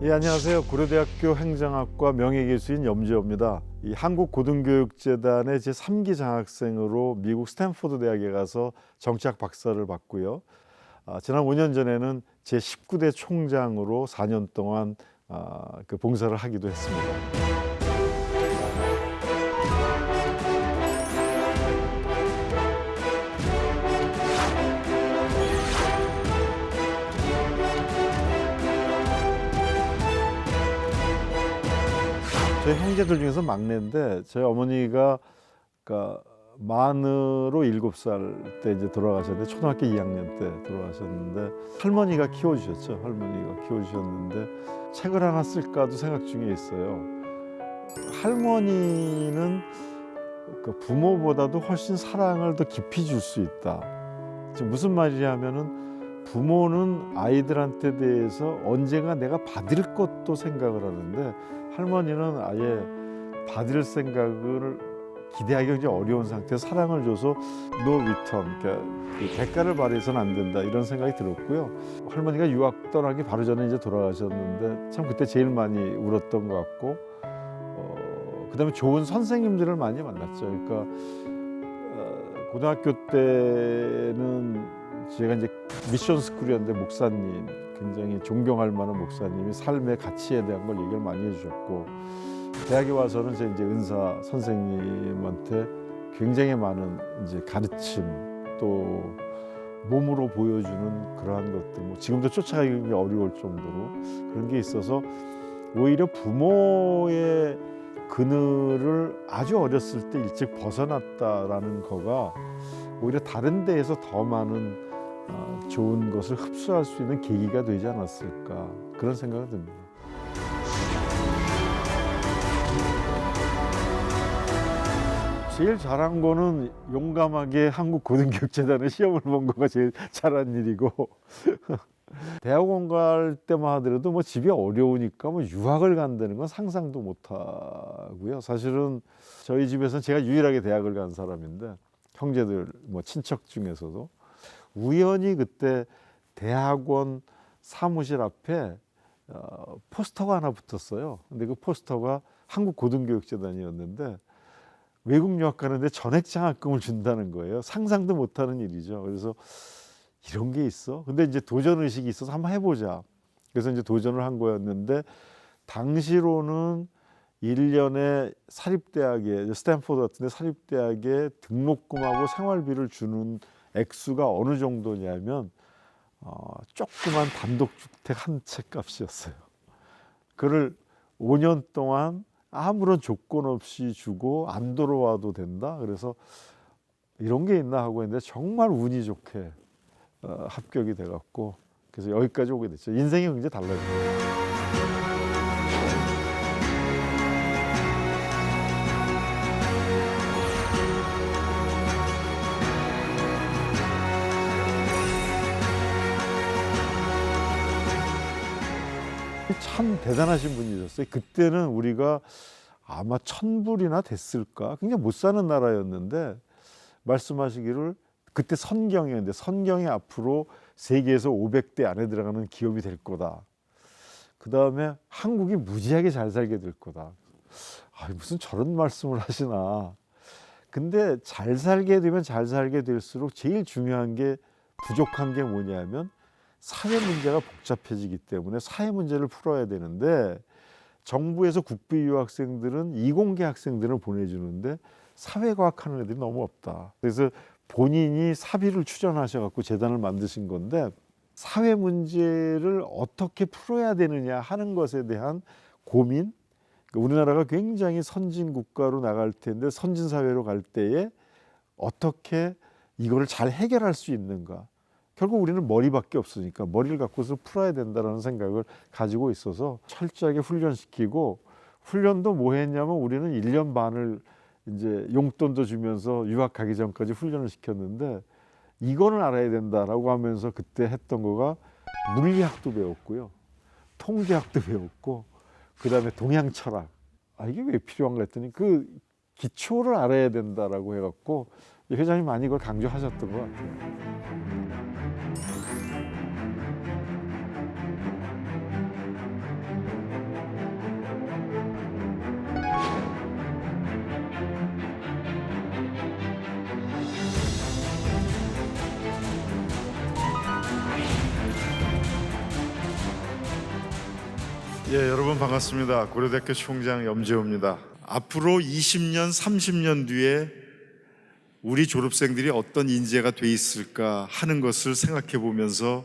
예, 안녕하세요. 고려대학교 행정학과 명예교수인 염지호입니다. 이 한국고등교육재단의 제3기 장학생으로 미국 스탠포드 대학에 가서 정치학 박사를 받고요. 지난 5년 전에는 제19대 총장으로 4년 동안 그 봉사를 하기도 했습니다. 제 형제들 중에서 막내인데 저희 어머니가 그러니까 만으로 7살 때 이제 돌아가셨는데 초등학교 2학년 때 돌아가셨는데 할머니가 키워주셨죠. 할머니가 키워주셨는데 책을 하나 쓸까도 생각 중에 있어요. 할머니는 그 부모보다도 훨씬 사랑을 더 깊이 줄 수 있다. 지금 무슨 말이냐면은 부모는 아이들한테 대해서 언젠가 내가 받을 것도 생각을 하는데 할머니는 아예 받을 생각을 기대하기 굉장히 어려운 상태에서 사랑을 줘서 no return, 그러니까 그 대가를 바라서는 안 된다 이런 생각이 들었고요. 할머니가 유학 떠나기 바로 전에 이제 돌아가셨는데 참 그때 제일 많이 울었던 것 같고 그다음에 좋은 선생님들을 많이 만났죠. 그러니까 고등학교 때는 제가 이제 미션 스쿨이었는데 목사님 굉장히 존경할 만한 목사님이 삶의 가치에 대한 걸 얘기를 많이 해주셨고 대학에 와서는 이제 은사 선생님한테 굉장히 많은 이제 가르침 또 몸으로 보여주는 그러한 것들 뭐 지금도 쫓아가기 어려울 정도로 그런 게 있어서 오히려 부모의 그늘을 아주 어렸을 때 일찍 벗어났다라는 거가 오히려 다른 데에서 더 많은 좋은 것을 흡수할 수 있는 계기가 되지 않았을까 그런 생각이 듭니다. 제일 잘한 거는 용감하게 한국고등교육재단에 시험을 본 거가 제일 잘한 일이고 대학원 갈 때만 하더라도 뭐 집이 어려우니까 뭐 유학을 간다는 건 상상도 못 하고요. 사실은 저희 집에서는 제가 유일하게 대학을 간 사람인데 형제들 뭐 친척 중에서도 우연히 그때 대학원 사무실 앞에 포스터가 하나 붙었어요. 근데 그 포스터가 한국고등교육재단이었는데 외국 유학 가는데 전액 장학금을 준다는 거예요. 상상도 못하는 일이죠. 그래서 이런 게 있어? 근데 이제 도전 의식이 있어서 한번 해보자. 그래서 이제 도전을 한 거였는데 당시로는 1년에 사립대학에 스탠포드 같은 데 사립대학에 등록금하고 생활비를 주는 액수가 어느 정도냐면 조그만 단독주택 한 채 값이었어요. 그를 5년 동안 아무런 조건 없이 주고 안 돌아와도 된다. 그래서 이런 게 있나 하고 했는데 정말 운이 좋게 합격이 돼갖고 그래서 여기까지 오게 됐죠. 인생이 굉장히 달라졌어요. 참 대단하신 분이셨어요. 그때는 우리가 아마 1000불이나 됐을까? 굉장히 못 사는 나라였는데 말씀하시기를 그때 선경이었는데 선경이 앞으로 세계에서 500대 안에 들어가는 기업이 될 거다. 그 다음에 한국이 무지하게 잘 살게 될 거다. 무슨 저런 말씀을 하시나. 근데 잘 살게 되면 잘 살게 될수록 제일 중요한 게 부족한 게 뭐냐면 사회 문제가 복잡해지기 때문에 사회 문제를 풀어야 되는데 정부에서 국비 유학생들은 이공계 학생들을 보내주는데 사회과학 하는 애들이 너무 없다. 그래서 본인이 사비를 추전하셔갖고 재단을 만드신 건데 사회 문제를 어떻게 풀어야 되느냐 하는 것에 대한 고민. 우리나라가 굉장히 선진 국가로 나갈 텐데 선진 사회로 갈 때에 어떻게 이거를 잘 해결할 수 있는가. 결국 우리는 머리밖에 없으니까 머리를 갖고서 풀어야 된다는 생각을 가지고 있어서 철저하게 훈련시키고 훈련도 뭐 했냐면 우리는 1년 반을 이제 용돈도 주면서 유학 가기 전까지 훈련을 시켰는데 이거는 알아야 된다라고 하면서 그때 했던 거가 물리학도 배웠고요. 통계학도 배웠고 그다음에 동양 철학. 이게 왜 필요한가 했더니 그 기초를 알아야 된다라고 해갖고 회장님 많이 이걸 강조하셨던 것 같아요. 예, 여러분 반갑습니다. 고려대학교 총장 염재호입니다. 앞으로 20년, 30년 뒤에 우리 졸업생들이 어떤 인재가 돼 있을까 하는 것을 생각해 보면서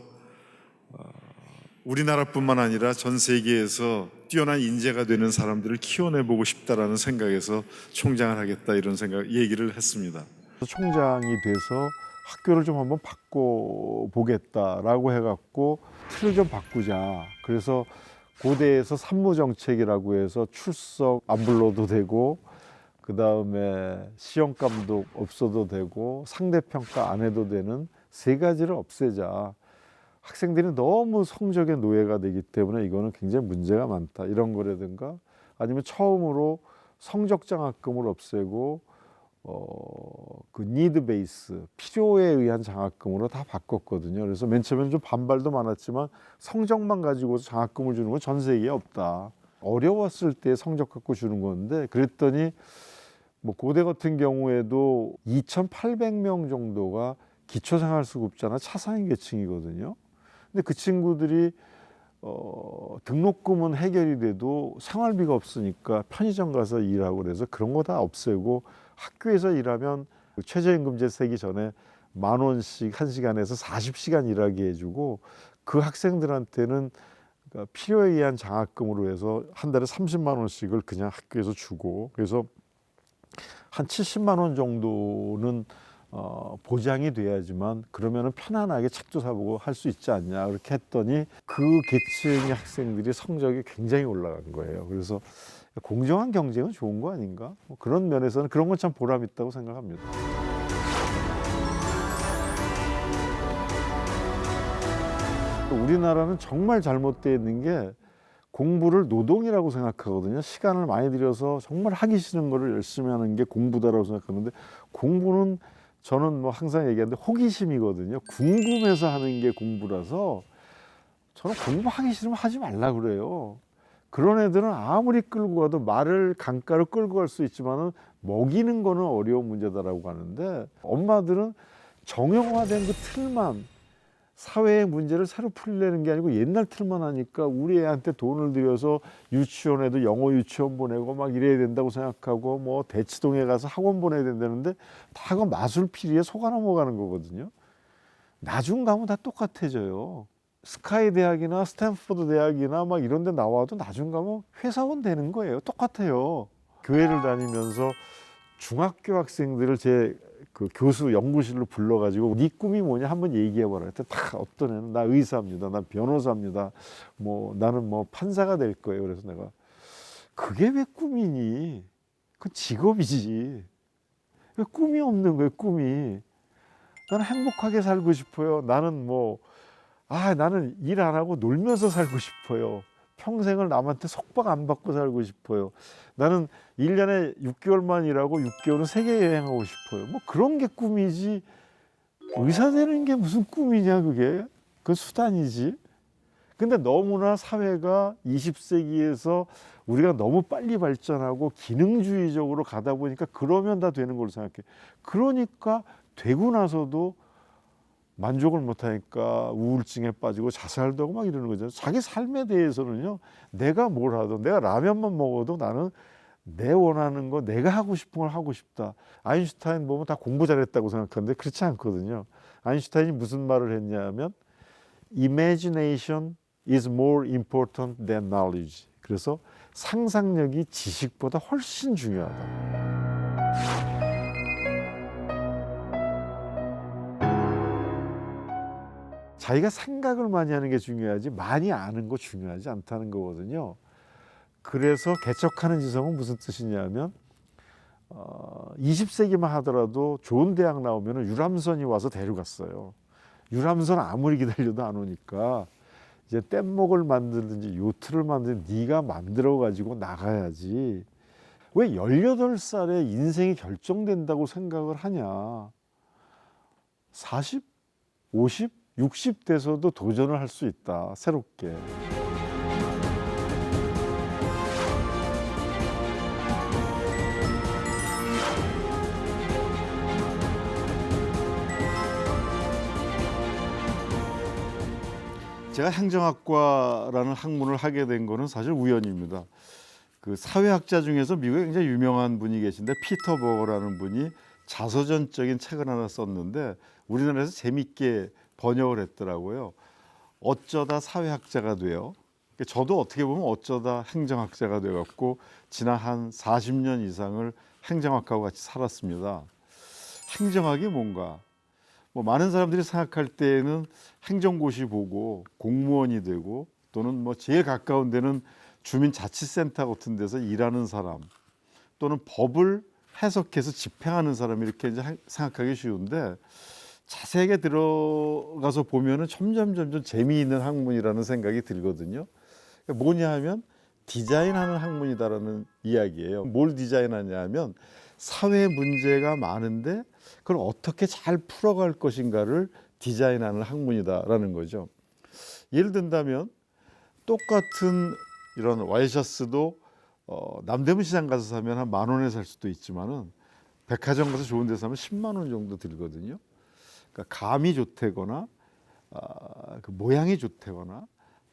우리나라뿐만 아니라 전 세계에서 뛰어난 인재가 되는 사람들을 키워내 보고 싶다라는 생각에서 총장을 하겠다 이런 얘기를 했습니다. 총장이 돼서 학교를 좀 한번 바꿔보겠다라고 해갖고 틀을 좀 바꾸자. 그래서 고대에서 산무정책이라고 해서 출석 안 불러도 되고, 그 다음에 시험감도 없어도 되고, 상대평가 안 해도 되는 세 가지를 없애자. 학생들이 너무 성적의 노예가 되기 때문에 이거는 굉장히 문제가 많다, 이런 거라든가, 아니면 처음으로 성적 장학금을 없애고 그 니드 베이스, 필요에 의한 장학금으로 다 바꿨거든요. 그래서 맨 처음에는 좀 반발도 많았지만 성적만 가지고 장학금을 주는 건 전 세계에 없다. 어려웠을 때 성적 갖고 주는 건데, 그랬더니 뭐 고대 같은 경우에도 2,800명 정도가 기초생활수급자나 차상위 계층이거든요. 근데 그 친구들이 등록금은 해결이 돼도 생활비가 없으니까 편의점 가서 일하고 그래서 그런 거 다 없애고, 학교에서 일하면 최저임금제 세기 전에 10,000원씩 1시간에서 40시간 일하게 해주고, 그 학생들한테는 그러니까 필요에 의한 장학금으로 해서 한 달에 30만 원씩을 그냥 학교에서 주고, 그래서 한 70만 원 정도는 보장이 돼야지만 그러면은 편안하게 책도 사보고 할 수 있지 않냐, 그렇게 했더니 그 계층의 학생들이 성적이 굉장히 올라간 거예요. 그래서 공정한 경쟁은 좋은 거 아닌가? 뭐 그런 면에서는 그런 건 참 보람 있다고 생각합니다. 우리나라는 정말 잘못되어 있는 게 공부를 노동이라고 생각하거든요. 시간을 많이 들여서 정말 하기 싫은 거를 열심히 하는 게 공부다라고 생각하는데, 공부는 저는 뭐 항상 얘기하는데 호기심이거든요. 궁금해서 하는 게 공부라서 저는 공부하기 싫으면 하지 말라 그래요. 그런 애들은 아무리 끌고 가도 말을 강가로 끌고 갈 수 있지만은 먹이는 거는 어려운 문제다라고 하는데, 엄마들은 정형화된 그 틀만, 사회의 문제를 새로 풀려는 게 아니고 옛날 틀만 하니까 우리 애한테 돈을 들여서 유치원에도 영어 유치원 보내고 막 이래야 된다고 생각하고, 뭐 대치동에 가서 학원 보내야 된다는데 다 그 마술 피리에 속아 넘어가는 거거든요. 나중 가면 다 똑같아져요. 스카이 대학이나 스탠포드 대학이나 막 이런 데 나와도 나중 가면 회사원 되는 거예요. 똑같아요. 교회를 다니면서 중학교 학생들을 제 그 교수 연구실로 불러가지고 네 꿈이 뭐냐 한번 얘기해봐라. 그때 다 어떤 애는 나 의사입니다, 나 변호사입니다, 뭐 나는 뭐 판사가 될 거예요. 그래서 내가 그게 왜 꿈이니? 그건 직업이지. 왜 꿈이 없는 거예요, 꿈이? 나는 행복하게 살고 싶어요. 나는 뭐 나는 일 안 하고 놀면서 살고 싶어요. 평생을 남한테 속박 안 받고 살고 싶어요. 나는 1년에 6개월만 일하고 6개월은 세계 여행하고 싶어요. 뭐 그런 게 꿈이지. 의사 되는 게 무슨 꿈이냐, 그게. 그건 수단이지. 근데 너무나 사회가 20세기에서 우리가 너무 빨리 발전하고 기능주의적으로 가다 보니까 그러면 다 되는 걸로 생각해. 그러니까 되고 나서도 만족을 못하니까 우울증에 빠지고 자살도 하고 막 이러는 거죠. 자기 삶에 대해서는요, 내가 뭘 하든, 내가 라면만 먹어도 나는 내 원하는 거, 내가 하고 싶은 걸 하고 싶다. 아인슈타인 보면 다 공부 잘했다고 생각하는데 그렇지 않거든요. 아인슈타인이 무슨 말을 했냐면 Imagination is more important than knowledge. 그래서 상상력이 지식보다 훨씬 중요하다. 자기가 생각을 많이 하는 게 중요하지 많이 아는 거 중요하지 않다는 거거든요. 그래서 개척하는 지성은 무슨 뜻이냐면 20세기만 하더라도 좋은 대학 나오면 유람선이 와서 데려갔어요. 유람선 아무리 기다려도 안 오니까 이제 뗏목을 만들든지 요트를 만들든지 네가 만들어 가지고 나가야지. 왜 18살에 인생이 결정된다고 생각을 하냐. 40, 50, 60 돼서도 도전을 할 수 있다. 새롭게. 제가 행정학과라는 학문을 하게 된 거는 사실 우연입니다. 그 사회학자 중에서 미국에 굉장히 유명한 분이 계신데 피터 버거라는 분이 자서전적인 책을 하나 썼는데 우리나라에서 재밌게 번역을 했더라고요. 어쩌다 사회학자가 돼요. 저도 어떻게 보면 어쩌다 행정학자가 돼갖고 지난 한 40년 이상을 행정학하고 같이 살았습니다. 행정학이 뭔가? 뭐 많은 사람들이 생각할 때에는 행정고시 보고 공무원이 되고 또는 뭐 제일 가까운 데는 주민자치센터 같은 데서 일하는 사람 또는 법을 해석해서 집행하는 사람 이렇게 이제 생각하기 쉬운데 자세하게 들어가서 보면은 점점 재미있는 학문이라는 생각이 들거든요. 그러니까 뭐냐 하면 디자인하는 학문이다라는 이야기예요. 뭘 디자인하냐 하면 사회 문제가 많은데 그걸 어떻게 잘 풀어갈 것인가를 디자인하는 학문이다라는 거죠. 예를 든다면 똑같은 이런 와이셔츠도 남대문 시장 가서 사면 한 10,000원에 살 수도 있지만은 백화점 가서 좋은 데 사면 10만 원 정도 들거든요. 그러니까 감이 좋다거나 그 모양이 좋다거나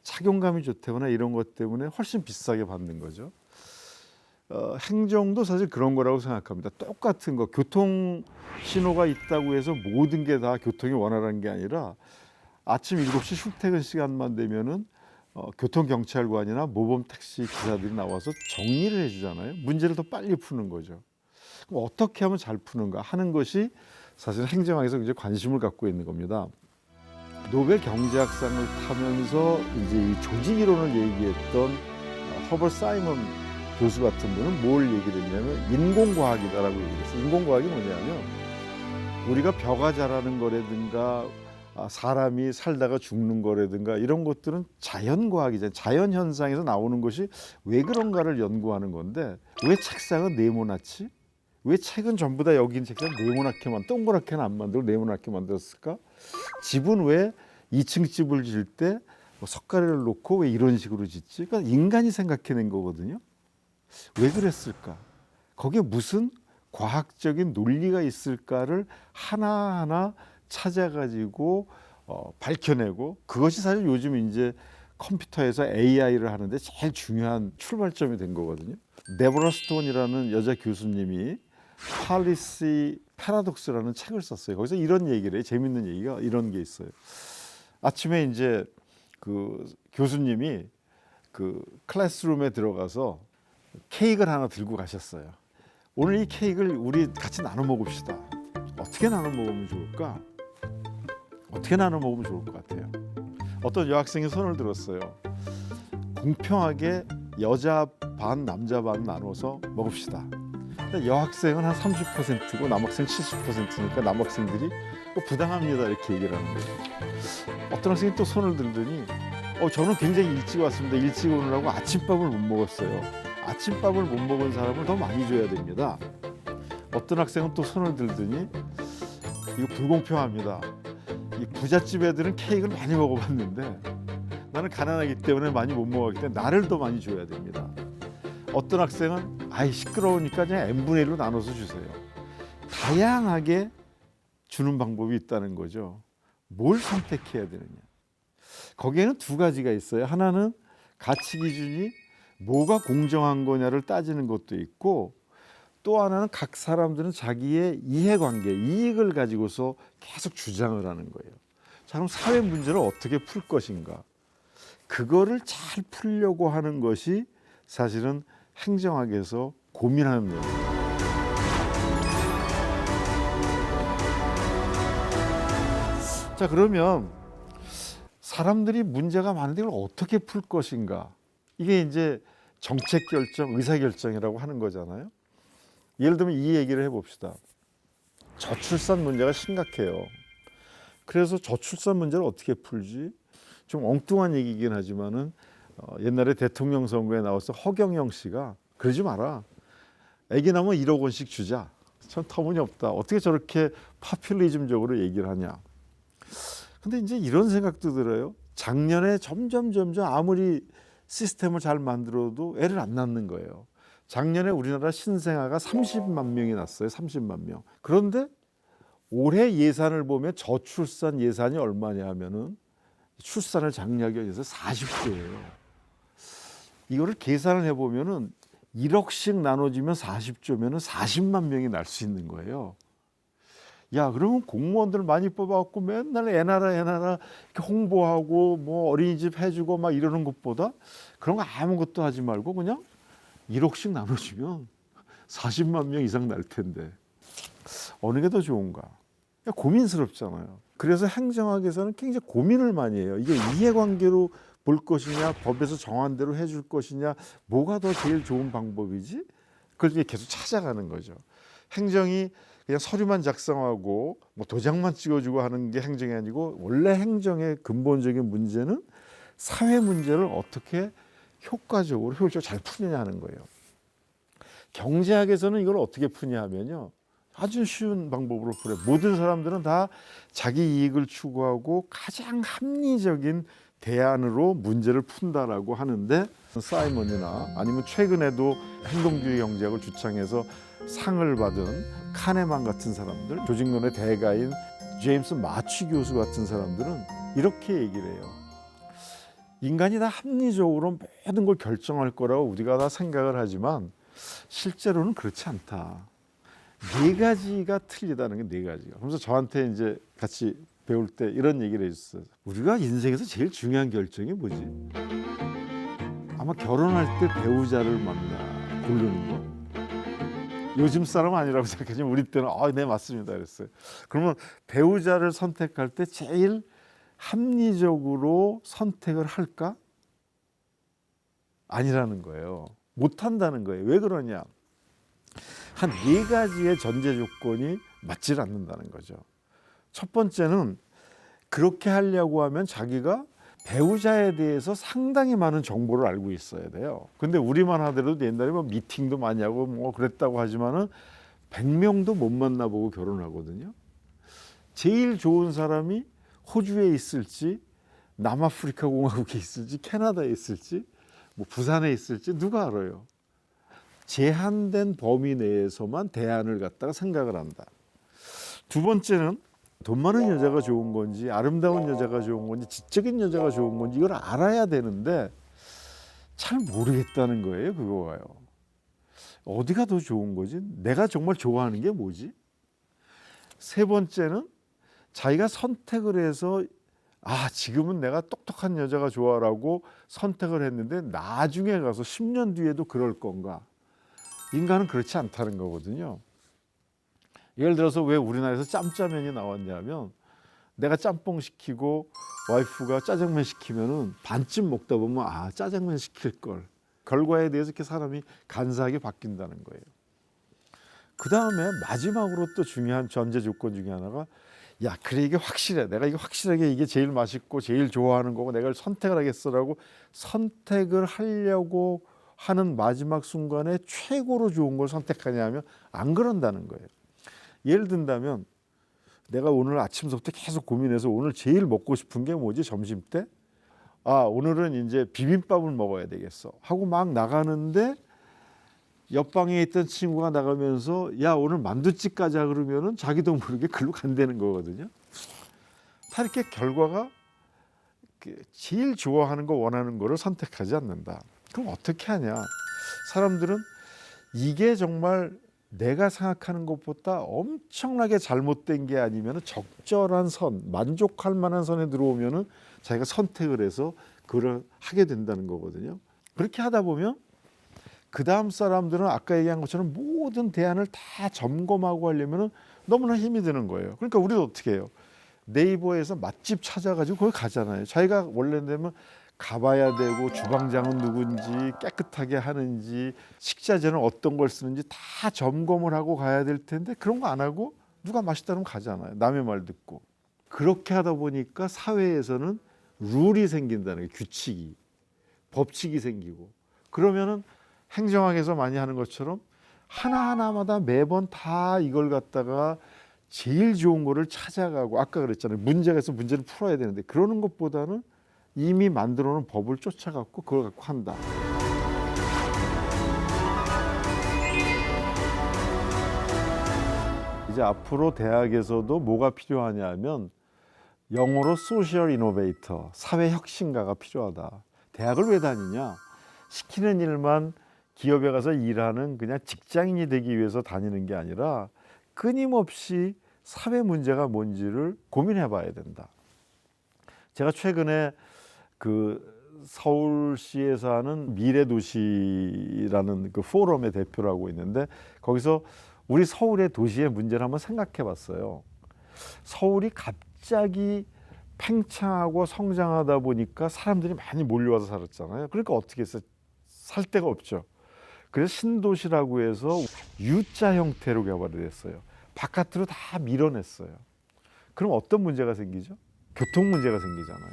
착용감이 좋다거나 이런 것 때문에 훨씬 비싸게 받는 거죠. 행정도 사실 그런 거라고 생각합니다. 똑같은 거 교통 신호가 있다고 해서 모든 게 다 교통이 원활한 게 아니라 아침 7시 출퇴근 시간만 되면은 교통경찰관이나 모범 택시 기사들이 나와서 정리를 해주잖아요. 문제를 더 빨리 푸는 거죠. 그럼 어떻게 하면 잘 푸는가 하는 것이 사실 행정학에서 굉장히 관심을 갖고 있는 겁니다. 노벨 경제학상을 타면서 이제 이 조직 이론을 얘기했던 허버트 사이먼 교수 같은 분은 뭘 얘기를 했냐면 인공과학이다라고 얘기를 했어요. 인공과학이 뭐냐면 우리가 벼가 자라는 거라든가 사람이 살다가 죽는 거라든가 이런 것들은 자연과학이잖아요. 자연현상에서 나오는 것이 왜 그런가를 연구하는 건데 왜 책상은 네모나지? 왜 책은 전부 다 여기 있는 책상 네모나게만 동그랗게는 안 만들고 네모나게 만들었을까? 집은 왜 2층 집을 지을 때 석가래를 놓고 왜 이런 식으로 짓지? 그러니까 인간이 생각해낸 거거든요. 왜 그랬을까? 거기에 무슨 과학적인 논리가 있을까를 하나하나 찾아가지고 밝혀내고 그것이 사실 요즘 이제 컴퓨터에서 AI를 하는데 제일 중요한 출발점이 된 거거든요. 데보라 스톤이라는 여자 교수님이 팔리시 패러독스라는 책을 썼어요. 거기서 이런 얘기를 해요. 재밌는 얘기가 이런 게 있어요. 아침에 이제 그 교수님이 그 클래스룸에 들어가서 케이크를 하나 들고 가셨어요. 오늘 이 케이크를 우리 같이 나눠 먹읍시다. 어떻게 나눠 먹으면 좋을까? 어떻게 나눠 먹으면 좋을 것 같아요. 어떤 여학생이 손을 들었어요. 공평하게 여자 반 남자 반 나눠서 먹읍시다. 여학생은 한 30%고 남학생 70%니까 남학생들이 부당합니다 이렇게 얘기를 하는 거예요. 어떤 학생이 또 손을 들더니 저는 굉장히 일찍 왔습니다. 일찍 오느라고 아침밥을 못 먹었어요. 아침밥을 못 먹은 사람을 더 많이 줘야 됩니다. 어떤 학생은 또 손을 들더니 이거 불공평합니다. 이 부잣집 애들은 케이크를 많이 먹어봤는데 나는 가난하기 때문에 많이 못 먹었기 때문에 나를 더 많이 줘야 됩니다. 어떤 학생은 시끄러우니까 그냥 n분의 1로 나눠서 주세요. 다양하게 주는 방법이 있다는 거죠. 뭘 선택해야 되느냐. 거기에는 두 가지가 있어요. 하나는 가치 기준이 뭐가 공정한 거냐를 따지는 것도 있고 또 하나는 각 사람들은 자기의 이해관계, 이익을 가지고서 계속 주장을 하는 거예요. 자, 그럼 사회 문제를 어떻게 풀 것인가? 그거를 잘 풀려고 하는 것이 사실은 행정학에서 고민하는 내용입니다. 자, 그러면 사람들이 문제가 많은데 이걸 어떻게 풀 것인가? 이게 이제 정책 결정, 의사 결정이라고 하는 거잖아요. 예를 들면 이 얘기를 해봅시다. 저출산 문제가 심각해요. 그래서 저출산 문제를 어떻게 풀지? 좀 엉뚱한 얘기이긴 하지만은 옛날에 대통령 선거에 나와서 허경영 씨가 그러지 마라. 애기 낳으면 1억 원씩 주자. 참 터무니없다. 어떻게 저렇게 파퓰리즘적으로 얘기를 하냐. 근데 이제 이런 생각도 들어요. 작년에 점점 아무리 시스템을 잘 만들어도 애를 안 낳는 거예요. 작년에 우리나라 신생아가 30만 명이 났어요. 30만 명. 그런데 올해 예산을 보면 저출산 예산이 얼마냐 하면은 출산을 장려하기 위해서 40조예요. 이거를 계산을 해보면은 1억씩 나눠지면 40조면은 40만 명이 날 수 있는 거예요. 야, 그러면 공무원들 많이 뽑아갖고 맨날 애 낳아라 이렇게 홍보하고 뭐 어린이집 해주고 막 이러는 것보다 그런 거 아무것도 하지 말고 그냥 1억씩 나눠주면 40만 명 이상 날 텐데 어느 게 더 좋은가? 고민스럽잖아요. 그래서 행정학에서는 굉장히 고민을 많이 해요. 이게 이해관계로 볼 것이냐, 법에서 정한 대로 해줄 것이냐, 뭐가 더 제일 좋은 방법이지? 그걸 계속 찾아가는 거죠. 행정이 그냥 서류만 작성하고 뭐 도장만 찍어주고 하는 게 행정이 아니고 원래 행정의 근본적인 문제는 사회 문제를 어떻게 효과적으로 효율적으로 잘 푸느냐 하는 거예요. 경제학에서는 이걸 어떻게 푸냐 하면요. 아주 쉬운 방법으로 풀어요. 모든 사람들은 다 자기 이익을 추구하고 가장 합리적인 대안으로 문제를 푼다라고 하는데 사이먼이나 아니면 최근에도 행동주의 경제학을 주창해서 상을 받은 카네만 같은 사람들, 조직론의 대가인 제임스 마취 교수 같은 사람들은 이렇게 얘기를 해요. 인간이 다 합리적으로 모든 걸 결정할 거라고 우리가 다 생각을 하지만 실제로는 그렇지 않다. 네 가지가 틀리다는 게 네 가지가. 그래서 저한테 이제 같이 배울 때 이런 얘기를 해줬어요. 우리가 인생에서 제일 중요한 결정이 뭐지? 아마 결혼할 때 배우자를 만나 고르는 거. 요즘 사람 아니라고 생각하지만 우리 때는 네 맞습니다 그랬어요. 그러면 배우자를 선택할 때 제일 합리적으로 선택을 할까? 아니라는 거예요. 못한다는 거예요. 왜 그러냐? 한 네 가지의 전제 조건이 맞질 않는다는 거죠. 첫 번째는 그렇게 하려고 하면 자기가 배우자에 대해서 상당히 많은 정보를 알고 있어야 돼요. 근데 우리만 하더라도 옛날에 뭐 미팅도 많이 하고 뭐 그랬다고 하지만은 100명도 못 만나보고 결혼하거든요. 제일 좋은 사람이 호주에 있을지 남아프리카 공화국에 있을지 캐나다에 있을지 뭐 부산에 있을지 누가 알아요. 제한된 범위 내에서만 대안을 갖다가 생각을 한다. 두 번째는 돈 많은 여자가 좋은 건지 아름다운 여자가 좋은 건지 지적인 여자가 좋은 건지 이걸 알아야 되는데 잘 모르겠다는 거예요. 그거가요. 어디가 더 좋은 거지? 내가 정말 좋아하는 게 뭐지? 세 번째는 자기가 선택을 해서 지금은 내가 똑똑한 여자가 좋아라고 선택을 했는데 나중에 가서 10년 뒤에도 그럴 건가? 인간은 그렇지 않다는 거거든요. 예를 들어서 왜 우리나라에서 짬짜면이 나왔냐면 내가 짬뽕 시키고 와이프가 짜장면 시키면은 반쯤 먹다 보면 짜장면 시킬 걸. 결과에 대해서 이렇게 사람이 간사하게 바뀐다는 거예요. 그 다음에 마지막으로 또 중요한 전제 조건 중에 하나가 그래 이게 확실해. 내가 이게 확실하게 이게 제일 맛있고 제일 좋아하는 거고 내가 선택을 하겠어라고 선택을 하려고 하는 마지막 순간에 최고로 좋은 걸 선택하냐 하면 안 그런다는 거예요. 예를 든다면 내가 오늘 아침부터 계속 고민해서 오늘 제일 먹고 싶은 게 뭐지? 점심 때? 오늘은 이제 비빔밥을 먹어야 되겠어 하고 막 나가는데 옆방에 있던 친구가 나가면서 오늘 만두집 가자 그러면은 자기도 모르게 글로 간다는 거거든요. 다 이렇게 결과가 제일 좋아하는 거 원하는 거를 선택하지 않는다. 그럼 어떻게 하냐? 사람들은 이게 정말 내가 생각하는 것보다 엄청나게 잘못된 게 아니면 적절한 선, 만족할 만한 선에 들어오면은 자기가 선택을 해서 그걸 하게 된다는 거거든요. 그렇게 하다 보면 그 다음 사람들은 아까 얘기한 것처럼 모든 대안을 다 점검하고 하려면은 너무나 힘이 드는 거예요. 그러니까 우리도 어떻게 해요? 네이버에서 맛집 찾아가지고 거기 가잖아요. 자기가 원래는 가봐야 되고 주방장은 누군지 깨끗하게 하는지 식자재는 어떤 걸 쓰는지 다 점검을 하고 가야 될 텐데 그런 거 안 하고 누가 맛있다면 가잖아요. 남의 말 듣고. 그렇게 하다 보니까 사회에서는 룰이 생긴다는 게 규칙이 법칙이 생기고 그러면은 행정학에서 많이 하는 것처럼 하나하나마다 매번 다 이걸 갖다가 제일 좋은 거를 찾아가고 아까 그랬잖아요. 문제가 있으면 문제를 풀어야 되는데 그러는 것보다는 이미 만들어 놓은 법을 쫓아갖고 그걸 갖고 한다. 이제 앞으로 대학에서도 뭐가 필요하냐면 영어로 소셜 이노베이터, 사회 혁신가가 필요하다. 대학을 왜 다니냐? 시키는 일만 기업에 가서 일하는 그냥 직장인이 되기 위해서 다니는 게 아니라 끊임없이 사회 문제가 뭔지를 고민해 봐야 된다. 제가 최근에 그 서울시에서 하는 미래도시라는 그 포럼의 대표를 하고 있는데 거기서 우리 서울의 도시의 문제를 한번 생각해 봤어요. 서울이 갑자기 팽창하고 성장하다 보니까 사람들이 많이 몰려와서 살았잖아요. 그러니까 어떻게 했어요? 살 데가 없죠. 그래서 신도시라고 해서 U자 형태로 개발이 됐어요. 바깥으로 다 밀어냈어요. 그럼 어떤 문제가 생기죠? 교통 문제가 생기잖아요.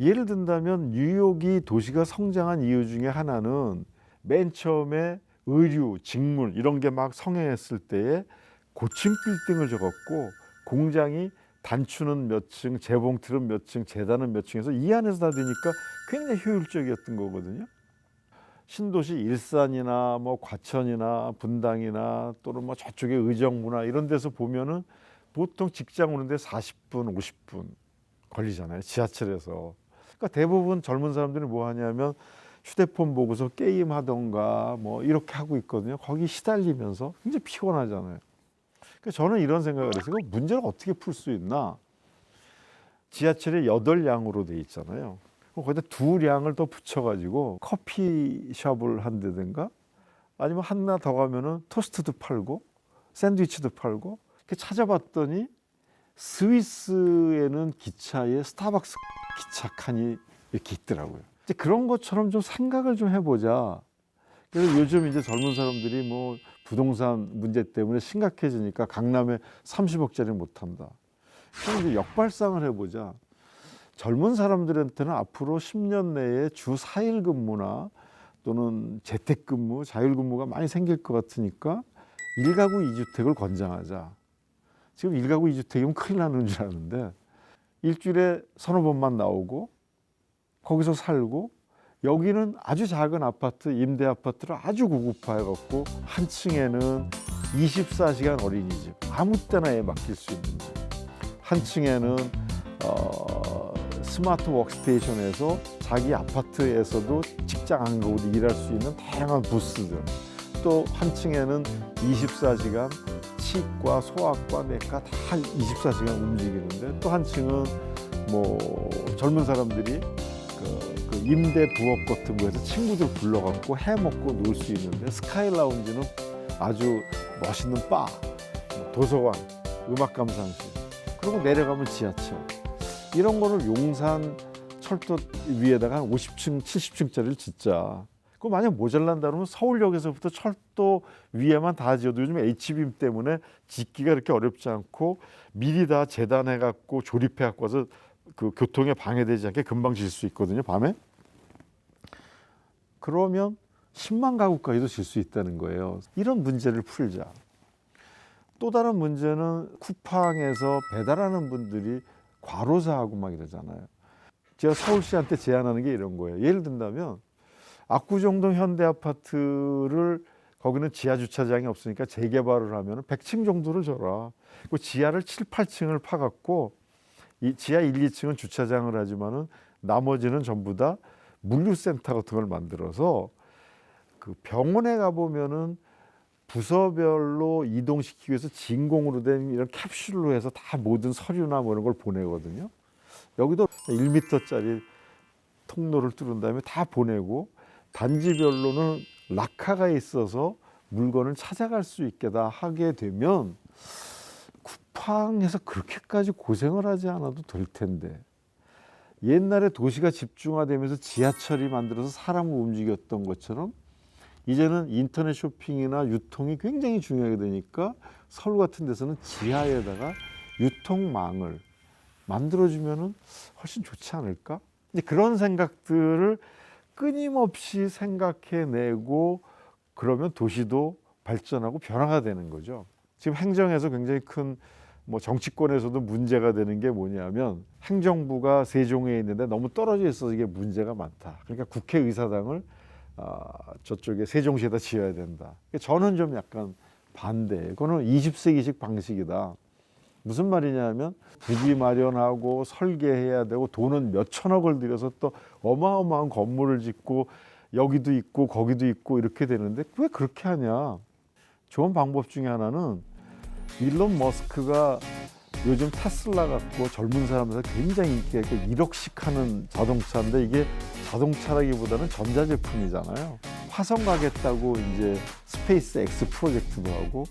예를 든다면 뉴욕이 도시가 성장한 이유 중에 하나는 맨 처음에 의류, 직물 이런 게 막 성행했을 때에 고층 빌딩을 적었고 공장이 단추는 몇 층, 재봉틀은 몇 층, 재단은 몇 층에서 이 안에서 다 되니까 굉장히 효율적이었던 거거든요. 신도시 일산이나 뭐 과천이나 분당이나 또는 뭐 저쪽에 의정부나 이런 데서 보면은 보통 직장 오는데 40분, 50분 걸리잖아요. 지하철에서. 그러니까 대부분 젊은 사람들이 뭐 하냐면 휴대폰 보고서 게임 하던가 뭐 이렇게 하고 있거든요. 거기 시달리면서 굉장히 피곤하잖아요. 그러니까 저는 이런 생각을 했어요. 문제를 어떻게 풀 수 있나? 지하철이 8량으로 돼 있잖아요. 거기다 2량을 더 붙여가지고 커피숍을 한다든가 아니면 하나 더 가면은 토스트도 팔고 샌드위치도 팔고 이렇게 찾아봤더니 스위스에는 기차에 스타벅스 기차 칸이 이렇게 있더라고요. 이제 그런 것처럼 좀 생각을 좀 해보자. 그래서 요즘 이제 젊은 사람들이 뭐 부동산 문제 때문에 심각해지니까 강남에 30억짜리 못 한다. 그럼 이제 역발상을 해보자. 젊은 사람들한테는 앞으로 10년 내에 주 4일 근무나 또는 재택근무, 자율근무가 많이 생길 것 같으니까 1가구 2주택을 권장하자. 지금 1가구 2주택이면 큰일 나는 줄 아는데 일주일에 서너 번만 나오고 거기서 살고 여기는 아주 작은 아파트, 임대 아파트를 아주 고급화해갖고 한 층에는 24시간 어린이집, 아무 때나 애 맡길 수 있는 집. 한 층에는 스마트 워크스테이션에서 자기 아파트에서도 직장 안 가고도 일할 수 있는 다양한 부스들. 또 한 층에는 24시간 치과, 소아과, 내과 다 24시간 움직이는데 또 한 층은 뭐 젊은 사람들이 그 임대 부업 같은 거에서 친구들 불러갖고 해 먹고 놀 수 있는데 스카이 라운지는 아주 멋있는 바, 도서관, 음악 감상실 그리고 내려가면 지하철 이런 거를 용산 철도 위에다가 한 50층, 70층짜리를 짓자. 그거 만약 모자란다 그러면 서울역에서부터 철도 위에만 다 지어도 요즘 H빔 때문에 짓기가 그렇게 어렵지 않고 미리 다 재단해갖고 조립해갖고 와서 그 교통에 방해되지 않게 금방 질 수 있거든요, 밤에. 그러면 10만 가구까지도 질 수 있다는 거예요. 이런 문제를 풀자. 또 다른 문제는 쿠팡에서 배달하는 분들이 과로사하고 막 이러잖아요. 제가 서울시한테 제안하는 게 이런 거예요. 예를 든다면 압구정동 현대아파트를 거기는 지하 주차장이 없으니까 재개발을 하면 100층 정도를 줘라. 그 지하를 7, 8층을 파갖고 이 지하 1, 2층은 주차장을 하지만은 나머지는 전부 다 물류센터 같은 걸 만들어서 그 병원에 가보면은 부서별로 이동시키기 위해서 진공으로 된 이런 캡슐로 해서 다 모든 서류나 뭐 이런 걸 보내거든요. 여기도 1m짜리 통로를 뚫은 다음에 다 보내고 단지별로는 락카가 있어서 물건을 찾아갈 수 있게 다 하게 되면 쿠팡에서 그렇게까지 고생을 하지 않아도 될 텐데 옛날에 도시가 집중화되면서 지하철이 만들어서 사람을 움직였던 것처럼 이제는 인터넷 쇼핑이나 유통이 굉장히 중요하게 되니까 서울 같은 데서는 지하에다가 유통망을 만들어주면은 훨씬 좋지 않을까? 이제 그런 생각들을 끊임없이 생각해내고 그러면 도시도 발전하고 변화가 되는 거죠. 지금 행정에서 굉장히 큰 뭐 정치권에서도 문제가 되는 게 뭐냐면 행정부가 세종에 있는데 너무 떨어져 있어서 이게 문제가 많다. 그러니까 국회의사당을 저쪽에 세종시에다 지어야 된다. 저는 좀 약간 반대. 그거는 20세기식 방식이다. 무슨 말이냐면 부지 마련하고 설계해야 되고 돈은 몇 천억을 들여서 또 어마어마한 건물을 짓고 여기도 있고 거기도 있고 이렇게 되는데 왜 그렇게 하냐. 좋은 방법 중에 하나는 일론 머스크가 요즘 테슬라 갖고 젊은 사람들 굉장히 인기가 있고 1억씩 하는 자동차인데 이게 자동차라기보다는 전자제품이잖아요. 화성 가겠다고 이제 스페이스 X 프로젝트도 하고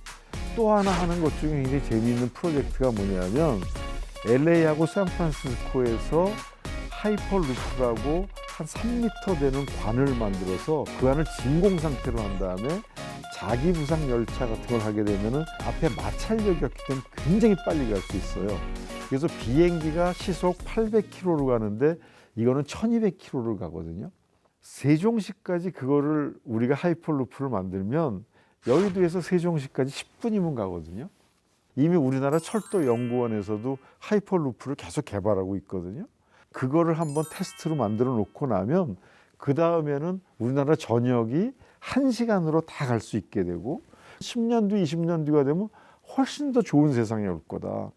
또 하나 하는 것 중에 굉장히 재미있는 프로젝트가 뭐냐면 LA하고 샌프란시스코에서 하이퍼루프라고 한 3m 되는 관을 만들어서 그 안을 진공 상태로 한 다음에 자기 부상 열차 같은 걸 하게 되면은 앞에 마찰력이 없기 때문에 굉장히 빨리 갈 수 있어요. 그래서 비행기가 시속 800km로 가는데 이거는 1200km를 가거든요. 세종시까지 그거를 우리가 하이퍼루프를 만들면 여의도에서 세종시까지 10분이면 가거든요. 이미 우리나라 철도연구원에서도 하이퍼루프를 계속 개발하고 있거든요. 그거를 한번 테스트로 만들어 놓고 나면 그 다음에는 우리나라 전역이 1시간으로 다 갈 수 있게 되고 10년 뒤, 20년 뒤가 되면 훨씬 더 좋은 세상이 올 거다.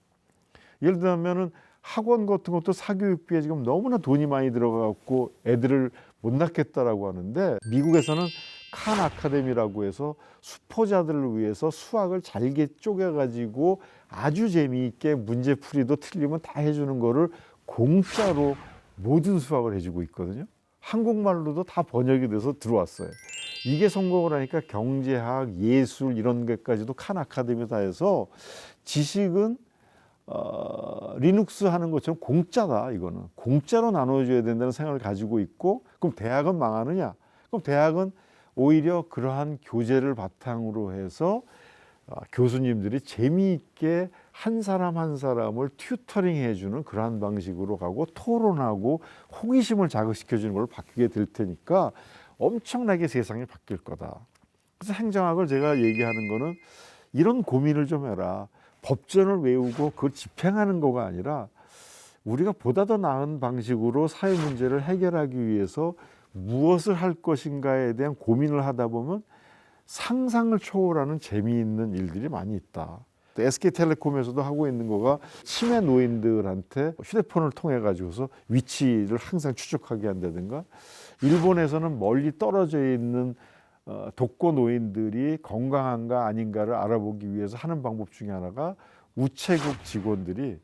예를 들면은 학원 같은 것도 사교육비에 지금 너무나 돈이 많이 들어가고 애들을 못 낳겠다라고 하는데 미국에서는 칸 아카데미라고 해서 수포자들을 위해서 수학을 잘게 쪼개가지고 아주 재미있게 문제풀이도 틀리면 다 해주는 거를 공짜로 모든 수학을 해주고 있거든요. 한국말로도 다 번역이 돼서 들어왔어요. 이게 성공을 하니까 경제학, 예술 이런 것까지도 칸 아카데미 다 해서 지식은 리눅스 하는 것처럼 공짜다. 이거는 공짜로 나눠줘야 된다는 생각을 가지고 있고 그럼 대학은 망하느냐? 그럼 대학은 오히려 그러한 교재를 바탕으로 해서 교수님들이 재미있게 한 사람 한 사람을 튜터링 해주는 그러한 방식으로 가고 토론하고 호기심을 자극시켜주는 걸로 바뀌게 될 테니까 엄청나게 세상이 바뀔 거다. 그래서 행정학을 제가 얘기하는 거는 이런 고민을 좀 해라. 법전을 외우고 그걸 집행하는 거가 아니라 우리가 보다 더 나은 방식으로 사회 문제를 해결하기 위해서 무엇을 할 것인가에 대한 고민을 하다 보면 상상을 초월하는 재미있는 일들이 많이 있다. SK텔레콤에서도 하고 있는 거가 치매 노인들한테 휴대폰을 통해 가지고서 위치를 항상 추적하게 한다든가 일본에서는 멀리 떨어져 있는 독거 노인들이 건강한가 아닌가를 알아보기 위해서 하는 방법 중에 하나가 우체국 직원들이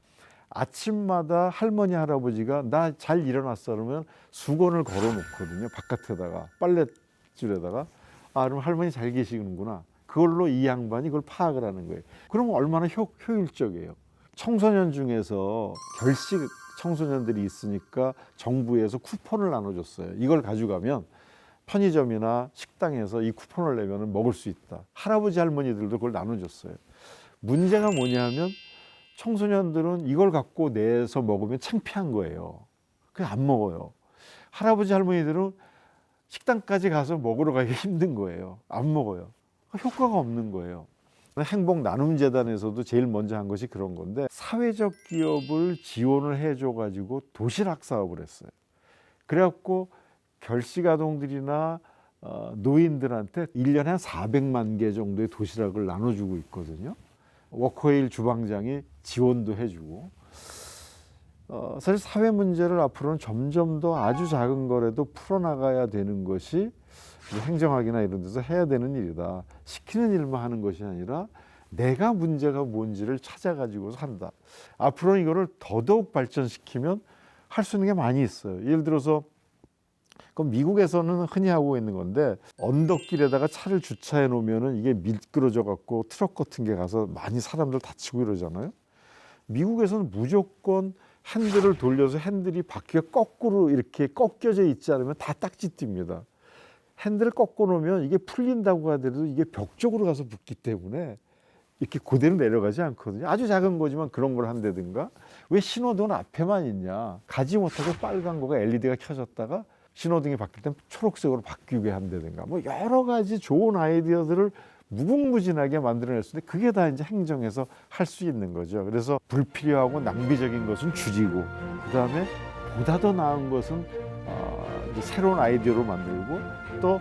아침마다 할머니 할아버지가 나 잘 일어났어 그러면 수건을 걸어 놓거든요. 바깥에다가 빨랫줄에다가 그럼 할머니 잘 계시는구나. 그걸로 이 양반이 그걸 파악을 하는 거예요. 그러면 얼마나 효율적이에요. 청소년 중에서 결식 청소년들이 있으니까 정부에서 쿠폰을 나눠줬어요. 이걸 가져가면 편의점이나 식당에서 이 쿠폰을 내면 먹을 수 있다. 할아버지 할머니들도 그걸 나눠줬어요. 문제가 뭐냐면 청소년들은 이걸 갖고 내서 먹으면 창피한 거예요. 그냥 안 먹어요. 할아버지 할머니들은 식당까지 가서 먹으러 가기 힘든 거예요. 안 먹어요. 효과가 없는 거예요. 행복나눔재단에서도 제일 먼저 한 것이 그런 건데 사회적 기업을 지원을 해줘가지고 도시락 사업을 했어요. 그래갖고 결식아동들이나 노인들한테 1년에 한 400만 개 정도의 도시락을 나눠주고 있거든요. 워커힐 주방장이 지원도 해주고 사실 사회 문제를 앞으로는 점점 더 아주 작은 거라도 풀어나가야 되는 것이 행정학이나 이런 데서 해야 되는 일이다. 시키는 일만 하는 것이 아니라 내가 문제가 뭔지를 찾아가지고서 한다. 앞으로는 이거를 더더욱 발전시키면 할 수 있는 게 많이 있어요. 예를 들어서 그럼 미국에서는 흔히 하고 있는 건데 언덕길에다가 차를 주차해 놓으면은 이게 미끄러져 갖고 트럭 같은 게 가서 많이 사람들 다치고 이러잖아요. 미국에서는 무조건 핸들을 돌려서 핸들이 바퀴가 거꾸로 이렇게 꺾여져 있지 않으면 다 딱지 띱니다. 핸들을 꺾어 놓으면 이게 풀린다고 하더라도 이게 벽 쪽으로 가서 붙기 때문에 이렇게 그대로 내려가지 않거든요. 아주 작은 거지만 그런 걸 한다든가. 왜 신호등은 앞에만 있냐. 가지 못하게 빨간 거가 LED가 켜졌다가 신호등이 바뀔 땐 초록색으로 바뀌게 한다든가. 뭐 여러 가지 좋은 아이디어들을 무궁무진하게 만들어낼 수 있는데 그게 다 이제 행정에서 할 수 있는 거죠. 그래서 불필요하고 낭비적인 것은 줄이고 그다음에 보다 더 나은 것은 이제 새로운 아이디어로 만들고 또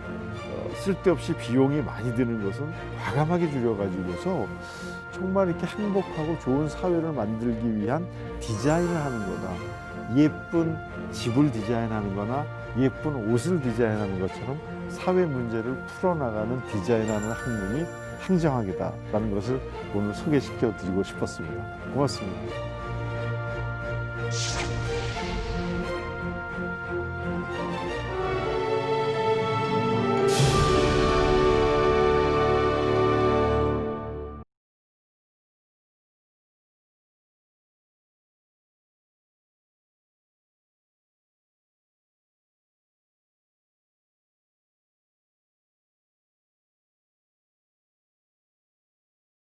쓸데없이 비용이 많이 드는 것은 과감하게 줄여가지고서 정말 이렇게 행복하고 좋은 사회를 만들기 위한 디자인을 하는 거다. 예쁜 집을 디자인하는 거나 예쁜 옷을 디자인하는 것처럼 사회 문제를 풀어나가는 디자인하는 학문이 행정학이다라는 것을 오늘 소개시켜 드리고 싶었습니다. 고맙습니다.